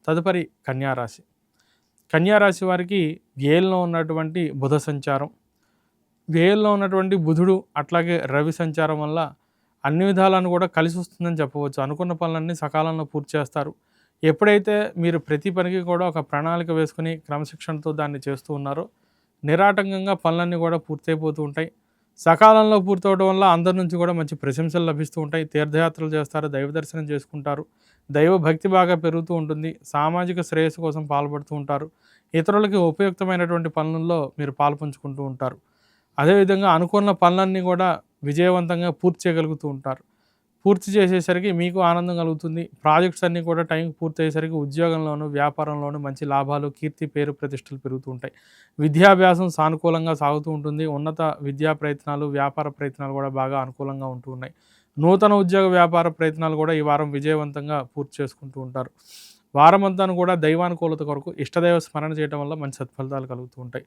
తదుపరి కన్యారాశి. కన్యారాశి వారికి వ్యయంలో ఉన్నటువంటి బుధ సంచారం, వ్యయంలో ఉన్నటువంటి బుధుడు అట్లాగే రవి సంచారం వల్ల అన్ని విధాలను కూడా కలిసి వస్తుందని చెప్పవచ్చు. అనుకున్న పనులన్నీ సకాలంలో పూర్తి చేస్తారు. ఎప్పుడైతే మీరు ప్రతి పనికి కూడా ఒక ప్రణాళిక వేసుకుని క్రమశిక్షణతో దాన్ని చేస్తూ ఉన్నారో నిరాటంకంగా పనులన్నీ కూడా పూర్తయిపోతూ ఉంటాయి. సకాలంలో పూర్తవడం వల్ల అందరి నుంచి కూడా మంచి ప్రశంసలు లభిస్తూ ఉంటాయి. తీర్థయాత్రలు చేస్తారు, దైవ దర్శనం చేసుకుంటారు, దైవ భక్తి బాగా పెరుగుతూ ఉంటుంది. సామాజిక శ్రేయస్సు కోసం పాల్పడుతూ ఉంటారు. ఇతరులకి ఉపయుక్తమైనటువంటి పనుల్లో మీరు పాల్పంచుకుంటూ ఉంటారు. అదేవిధంగా అనుకున్న పనులన్నీ కూడా విజయవంతంగా పూర్తి చేయగలుగుతూ ఉంటారు. పూర్తి చేసేసరికి మీకు ఆనందం కలుగుతుంది. ప్రాజెక్ట్స్ అన్నీ కూడా టైంకి పూర్తయ్యేసరికి ఉద్యోగంలోనూ వ్యాపారంలోనూ మంచి లాభాలు, కీర్తి, పేరు ప్రతిష్టలు పెరుగుతూ ఉంటాయి. విద్యాభ్యాసం సానుకూలంగా సాగుతూ ఉంటుంది. ఉన్నత విద్యా ప్రయత్నాలు, వ్యాపార ప్రయత్నాలు కూడా బాగా అనుకూలంగా ఉంటూ ఉన్నాయి. నూతన ఉద్యోగ వ్యాపార ప్రయత్నాలు కూడా ఈ వారం విజయవంతంగా పూర్తి చేసుకుంటూ ఉంటారు. వారమంతాను కూడా దైవానుకూలత కొరకు ఇష్టదైవ స్మరణ చేయడం వల్ల మంచి సత్ఫలితాలు కలుగుతూ ఉంటాయి.